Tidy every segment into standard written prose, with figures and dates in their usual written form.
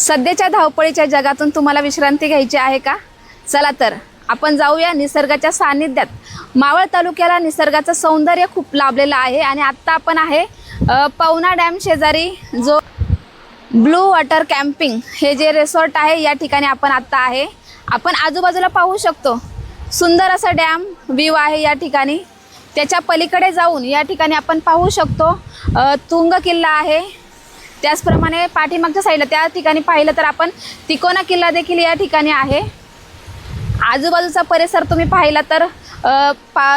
सध्याच्या धावपळीच्या जगातून तुम्हाला विश्रांती घ्यायची आहे का? चला तर आपण जाऊया निसर्गाच्या सानिध्यात। मावळ तालुक्याला निसर्गाचं सौंदर्य खूप लाभलेलं आहे आणि आत्ता आपण आहे पवना डॅम शेजारी जो ब्लू वॉटर कॅम्पिंग हे जे रिसॉर्ट आहे या ठिकाणी आपण आत्ता आहे। आपण आजूबाजूला पाहू शकतो सुंदर असा डॅम व्ह्यू आहे या ठिकाणी। त्याच्या पलीकडे जाऊन या ठिकाणी आपण पाहू शकतो तुंग किल्ला आहे। त्याचप्रमाणे पाठीमागच्या साईडला त्या ठिकाणी पाहिलं तर आपण तिकोना किल्ला देखील या ठिकाणी आहे। आजूबाजूचा परिसर तुम्ही पाहिला तर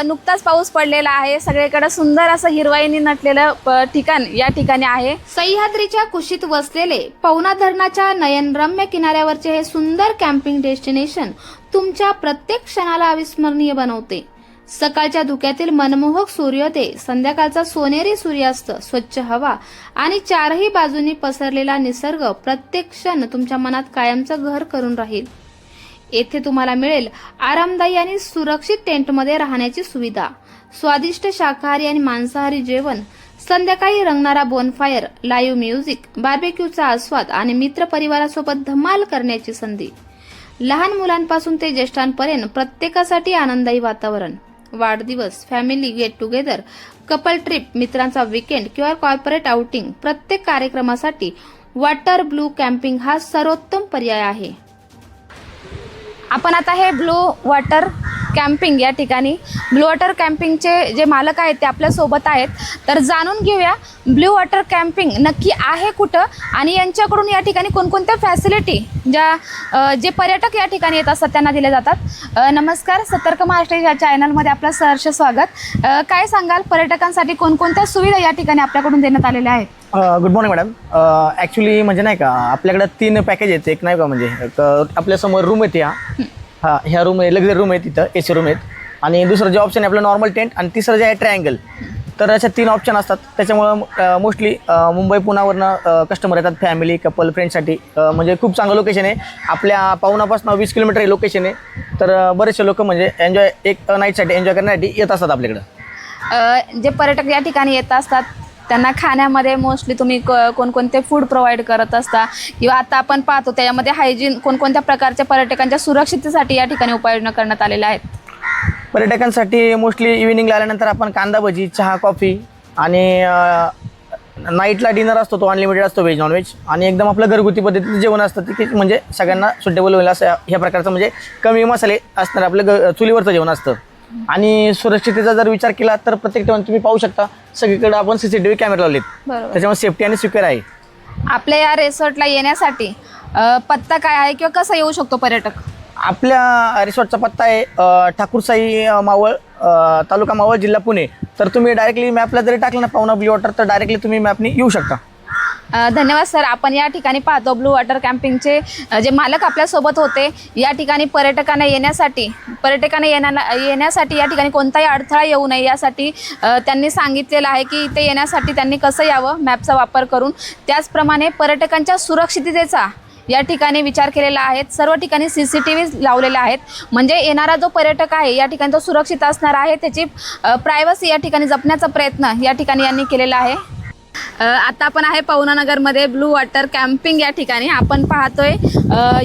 नुकताच पाऊस पडलेला आहे। सगळीकडे सुंदर असं हिरवाईने नटलेलं ठिकाण या ठिकाणी आहे। सह्याद्रीच्या कुशीत वसलेले पवना धरणाच्या नयनरम्य किनाऱ्यावरचे हे सुंदर कॅम्पिंग डेस्टिनेशन तुमच्या प्रत्येक क्षणाला अविस्मरणीय बनवते। सकाळच्या धुक्यातील मनमोहक सूर्योदय, संध्याकाळचा सोनेरी सूर्यास्त, स्वच्छ हवा आणि चारही बाजूनी पसरलेला निसर्ग प्रत्येक क्षण तुमच्या मनात कायमचं घर करून राहील। येथे तुम्हाला मिळेल आरामदायी आणि सुरक्षित टेंटमध्ये राहण्याची सुविधा, स्वादिष्ट शाकाहारी आणि मांसाहारी जेवण, संध्याकाळी रंगणारा बोनफायर, लाईव्ह म्युझिक, बार्बेक्यूचा आस्वाद आणि मित्रपरिवारासोबत धमाल करण्याची संधी। लहान मुलांपासून ते ज्येष्ठांपर्यंत प्रत्येकासाठी आनंदायी वातावरण। वाढदिवस, family get together, couple trip, मित्रांचा वीकेंड किंवा कॉर्पोरेट आउटिंग, प्रत्येक कार्यक्रमासाठी वॉटर ब्लू कॅम्पिंग हा सर्वोत्तम पर्याय आहे। आपण आता हे ब्लू वॉटर कॅम्पिंग या ठिकाणी ब्लू वॉटर कॅम्पिंगचे जे मालक आहेत ते आपल्या सोबत आहेत। तर जाणून घेऊया ब्लू वॉटर कॅम्पिंग नक्की आहे कुठं आणि यांच्याकडून या ठिकाणी कोणकोणत्या फॅसिलिटी जे पर्यटक या ठिकाणी येत असतात त्यांना दिले जातात। नमस्कार, सतर्क महाराष्ट्र या चॅनलमध्ये आपलं सहर्ष स्वागत। काय सांगाल, पर्यटकांसाठी कोणकोणत्या सुविधा या ठिकाणी आपल्याकडून देण्यात आलेल्या आहेत? Good morning madam. ॲक्च्युली म्हणजे नाही का आपल्याकडे 3 पॅकेज आहेत। एक नाही का म्हणजे आपल्यासमोर रूम आहेत ह्या रूम आहे, लक्झरी रूम आहे, तिथं AC रूम आहेत आणि दुसरं जे ऑप्शन आहे आपलं नॉर्मल टेंट आणि तिसरं जे आहे ट्रायंगल। तर अशा 3 ऑप्शन असतात। त्याच्यामुळं मोस्टली मुंबई पुण्यावरनं कस्टमर येतात फॅमिली कपल फ्रेंडसाठी। म्हणजे खूप चांगलं लोकेशन आहे। आपल्या पावनापासून 20 किलोमीटर हे लोकेशन आहे। तर बरेचसे लोक म्हणजे एन्जॉय एक नाईटसाठी एन्जॉय करण्यासाठी येत असतात आपल्याकडं। जे पर्यटक या ठिकाणी येत असतात त्यांना खाण्यामध्ये मोस्टली तुम्ही कोणकोणते फूड प्रोव्हाइड करत असता किंवा आता आपण पाहतो त्याच्यामध्ये हायजीन कोणकोणत्या प्रकारच्या पर्यटकांच्या सुरक्षिततेसाठी या ठिकाणी उपाययोजना करण्यात आलेल्या आहेत? पर्यटकांसाठी मोस्टली इव्हिनिंगला आल्यानंतर आपण कांदा भजी, चहा, कॉफी आणि नाईटला डिनर असतो तो अनलिमिटेड असतो, व्हेज नॉनव्हेज आणि एकदम आपलं घरगुती पद्धतीचं जेवण असतं की म्हणजे सगळ्यांना सुटेबल होईल असं ह्या प्रकारचं म्हणजे कमी मसाले असणार आपलं चुलीवरचं जेवण असतं। आणि सुरक्षिततेचा जर विचार केला तर प्रत्येक ठिकाणी तुम्ही पाहू शकता सगळीकडे आपण CCTV कॅमेरा लावलेत, त्याच्यामुळे सेफ्टी आणि सिक्युअर आहे। आपल्या या रिसॉर्टला येण्यासाठी पत्ता काय आहे किंवा कसा येऊ शकतो पर्यटक? आपल्या रिसॉर्टचा पत्ता आहे ठाकूरसाई मावळ, तालुका मावळ, जिल्हा पुणे। तर तुम्ही डायरेक्टली मॅपला जरी टाकलं ना पवना ब्लू वॉटर तर डायरेक्टली तुम्ही मॅपनी येऊ शकता। धन्यवाद सर। आपण या ठिकाणी पाहतो ब्लू वॉटर कॅम्पिंगचे जे मालक आपल्यासोबत होते। या ठिकाणी पर्यटकांना येण्यासाठी या ठिकाणी कोणताही अडथळा येऊ नये यासाठी त्यांनी सांगितलेलं आहे की इथे येण्यासाठी त्यांनी कसं यावं मॅपचा वापर करून। त्याचप्रमाणे पर्यटकांच्या सुरक्षिततेचा या ठिकाणी विचार केलेला आहे। सर्व ठिकाणी CCTV लावलेले आहेत म्हणजे येणारा जो पर्यटक आहे या ठिकाणी तो सुरक्षित असणार आहे। त्याची प्रायव्हसी या ठिकाणी जपण्याचा प्रयत्न या ठिकाणी यांनी केलेला आहे। आता आपण आहे पवना नगरमध्ये ब्लू वॉटर कॅम्पिंग या ठिकाणी आपण पाहतोय।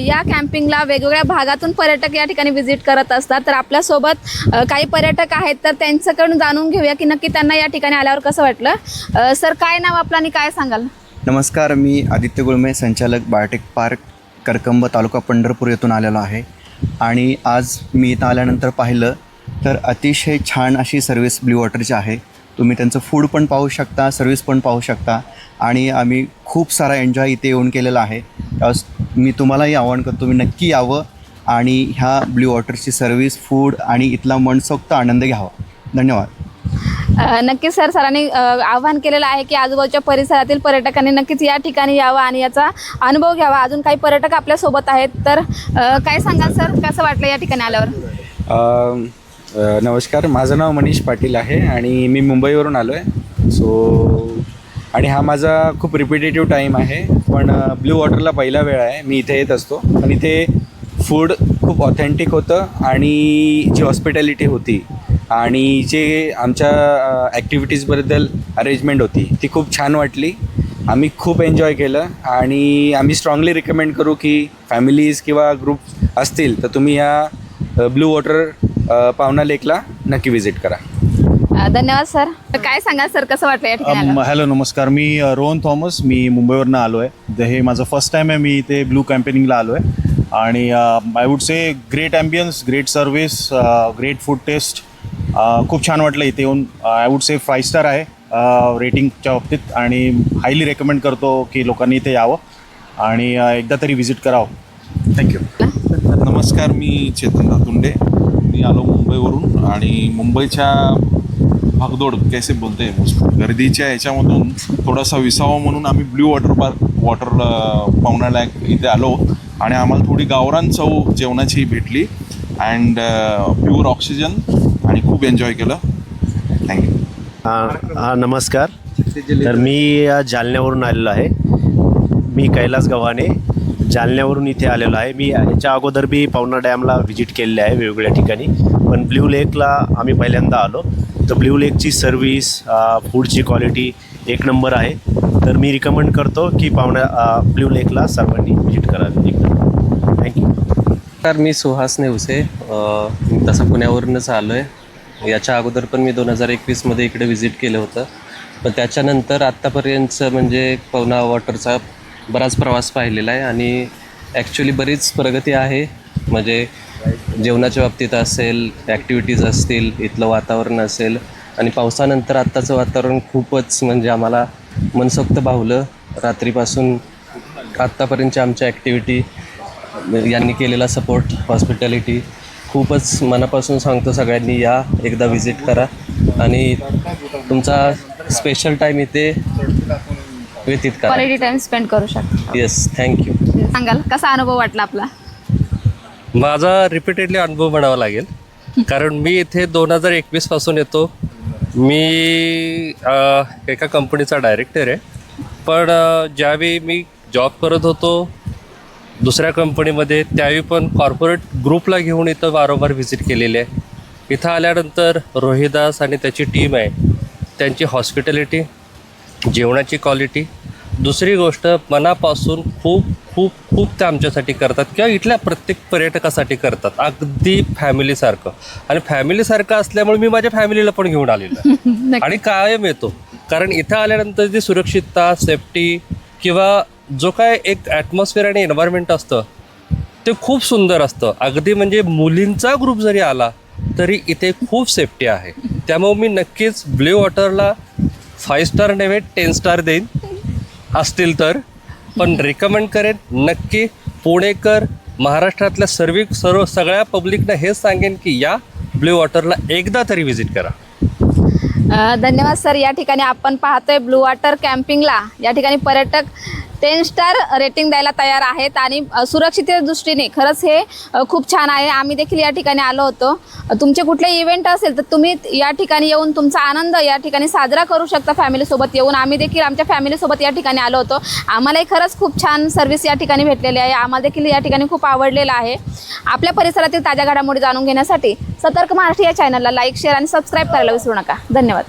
या कॅम्पिंगला वेगवेगळ्या भागातून पर्यटक या ठिकाणी व्हिजिट करत असतात। तर आपल्यासोबत काही पर्यटक आहेत तर त्यांच्याकडून जाणून घेऊया की नक्की त्यांना या ठिकाणी आल्यावर कसं वाटलं। सर, काय नाव आपलं आणि काय सांगाल? नमस्कार, मी आदित्य गुळमे, संचालक बायोटेक पार्क करकंब, तालुका पंढरपूर येथून आलेलो आहे आणि आज मी इथं आल्यानंतर पाहिलं तर अतिशय छान अशी सर्व्हिस ब्लू वॉटरची आहे। तुम्ही त्यांचं फूड पण पाहू शकता, सर्व्हिस पण पाहू शकता आणि आम्ही खूप सारा एन्जॉय इथे येऊन केलेला आहे। त्यावेळेस मी तुम्हालाही आवाहन करतो तुम्ही नक्की यावं आणि ह्या ब्लू वॉटरची सर्व्हिस, फूड आणि इथला मनसोक्त आनंद घ्यावा। धन्यवाद। नक्कीच सर, सरांनी आवाहन केलेलं आहे की आजूबाजूच्या परिसरातील पर्यटकांनी नक्कीच या ठिकाणी यावं आणि याचा अनुभव घ्यावा। अजून काही पर्यटक आपल्यासोबत आहेत तर काय सांगाल सर, कसं वाटलं या ठिकाणी आल्यावर? नमस्कार, माझं नाव मनीष पाटील आहे आणि मी मुंबईवरून आलो आहे। आणि हा माझा खूप रिपिटेटिव्ह टाईम आहे पण ब्लू वॉटरला पहिला वेळ आहे मी इथे येत असतो। पण इथे फूड खूप ऑथेंटिक होतं आणि जी हॉस्पिटॅलिटी होती आणि जे आमच्या ॲक्टिव्हिटीजबद्दल अरेंजमेंट होती ती खूप छान वाटली। आम्ही खूप एन्जॉय केलं आणि आम्ही स्ट्रॉंगली रिकमेंड करू की फॅमिलीज किंवा ग्रुप असतील तर तुम्ही या ब्लू वॉटर पावना लेकला नक्की विजिट करा. धन्यवाद सर. काय सांगाल सर, कसं वाटलं या ठिकाणी आल्यावर? हॅलो नमस्कार, मी रोहन थॉमस, मी मुंबईवरनं आलो आहे. हे माझं फर्स्ट टाईम आहे मी इथे ब्लू कॅम्पेनिंगला आलो आहे. आणि I would say great ambience, great service, great food taste. खूप छान वाटलं इथे येऊन. आय वुड से 5 स्टार आहे रेटिंगच्या बाबतीत आणि हायली रेकमेंड करतो की लोकांनी इथे यावं आणि एकदा तरी व्हिजिट करावं. थँक्यू. नमस्कार, मी चेतन धातुंडे. मी आलो मुंबईवरून आणि मुंबईच्या भागदौड कैसे बोलते गर्दीच्या याच्यामधून थोडासा विसावा म्हणून आम्ही ब्ल्यू वॉटर पावण्याला इथे आलो आणि आम्हाला थोडी गावरान चव जेवणाची भेटली अँड प्युअर ऑक्सिजन आणि खूप एन्जॉय केलं. थँक्यू. हां नमस्कार. तर मी जालन्यावरून आलेलो आहे. मी कैलास गव्हाणे जालन्यावरून इथे आलेलो आहे. मी याच्या अगोदर बी पवना डॅमला व्हिजिट केलेली आहे वेगवेगळ्या ठिकाणी, पण ब्ल्यू लेकला आम्ही पहिल्यांदा आलो. तर ब्ल्यू लेकची सर्विस, फूडची क्वालिटी एक नंबर आहे. तर मी रिकमेंड करतो की ब्ल्यू लेकला सर्वांनी व्हिजिट करावी एकदा. थँक्यू. तर मी सुहास नेवसे, मी तसं पुण्यावरूनच आलो आहे. याच्या अगोदर पण मी 2021मध्ये इकडे व्हिजिट केलं होतं, पण त्याच्यानंतर आत्तापर्यंतचं म्हणजे पवना वॉटरचा बराच प्रवास पाहिलेला आहे आणि ॲक्च्युली बरीच प्रगती आहे. म्हणजे जेवणाच्या बाबतीत असेल, ॲक्टिव्हिटीज असतील, इथलं वातावरण असेल आणि पावसानंतर आत्ताचं वातावरण खूपच म्हणजे आम्हाला मनसोक्त भावलं. रात्रीपासून आत्तापर्यंतच्या आमच्या ॲक्टिव्हिटी, यांनी केलेला सपोर्ट, हॉस्पिटॅलिटी खूपच मनापासून सांगतो सगळ्यांनी या, एकदा व्हिजिट करा आणि तुमचा स्पेशल टाईम इथे व्यतीत करा. क्वालिटी टाइम स्पेंड करू शकता. Yes, thank you. सांगाल कसा अनुभव वाटला आपला? माझा रिपीटेडली अनुभव म्हणावा लागेल, कारण मी इथे 2021पासून येतो. मी एका कंपनीचा डायरेक्टर आहे, पण ज्यावेळी मी जॉब करत होतो दुसऱ्या कंपनीमध्ये त्यावेळी पण कॉर्पोरेट ग्रुपला घेऊन इथं वारंवार व्हिजिट केलेली आहे. इथं आल्यानंतर रोहिदास आणि त्याची टीम आहे, त्यांची हॉस्पिटॅलिटी, जेवणाची क्वालिटी, दुसरी गोष्ट मनापासून खूप खूप खूप ते आमच्यासाठी करतात किंवा इथल्या प्रत्येक पर्यटकासाठी करतात, अगदी फॅमिलीसारखं. आणि फॅमिलीसारखं असल्यामुळे मी माझ्या फॅमिलीला पण घेऊन आलेलो आहे आणि कायम येतो, कारण इथं आल्यानंतर जी सुरक्षितता, सेफ्टी किंवा जो काय एक ॲटमॉस्फिअर आणि एन्व्हायरमेंट असतं ते खूप सुंदर असतं. अगदी म्हणजे मुलींचा ग्रुप जरी आला तरी इथे खूप सेफ्टी आहे. त्यामुळे मी नक्कीच ब्ल्यू वॉटरला 5 स्टार नव्हे 10 स्टार देईन असतील तर, पण रिकमेंड करेन नक्की. पुणेकर, महाराष्ट्रातल्या सगळ्या पब्लिकना हेच सांगेन की या ब्ल्यू वॉटरला एकदा तरी व्हिजिट करा. धन्यवाद सर. या ठिकाणी आपण पाहतोय ब्लू वॉटर कॅम्पिंगला या ठिकाणी पर्यटक 10 स्टार रेटिंग द्यायला तयार आहेत आणि सुरक्षिततेच्या दृष्टीने खरंच हे खूप छान आहे. आम्ही देखील या ठिकाणी आलो होतो. तुमचे कुठले इव्हेंट असेल तर तुम्ही या ठिकाणी येऊन तुमचा आनंद या ठिकाणी साजरा करू शकता फॅमिलीसोबत येऊन. आम्ही देखील आमच्या फॅमिलीसोबत या ठिकाणी आलो होतो. आम्हालाही खरंच खूप छान सर्व्हिस या ठिकाणी भेटलेली आहे. आम्हाला देखील या ठिकाणी खूप आवडलेलं आहे. आपल्या परिसरातील ताज्या घडामोडी जाणून घेण्यासाठी सतर्क महाराष्ट्र या चॅनलला लाईक, शेअर आणि सबस्क्राईब करायला विसरू नका. धन्यवाद.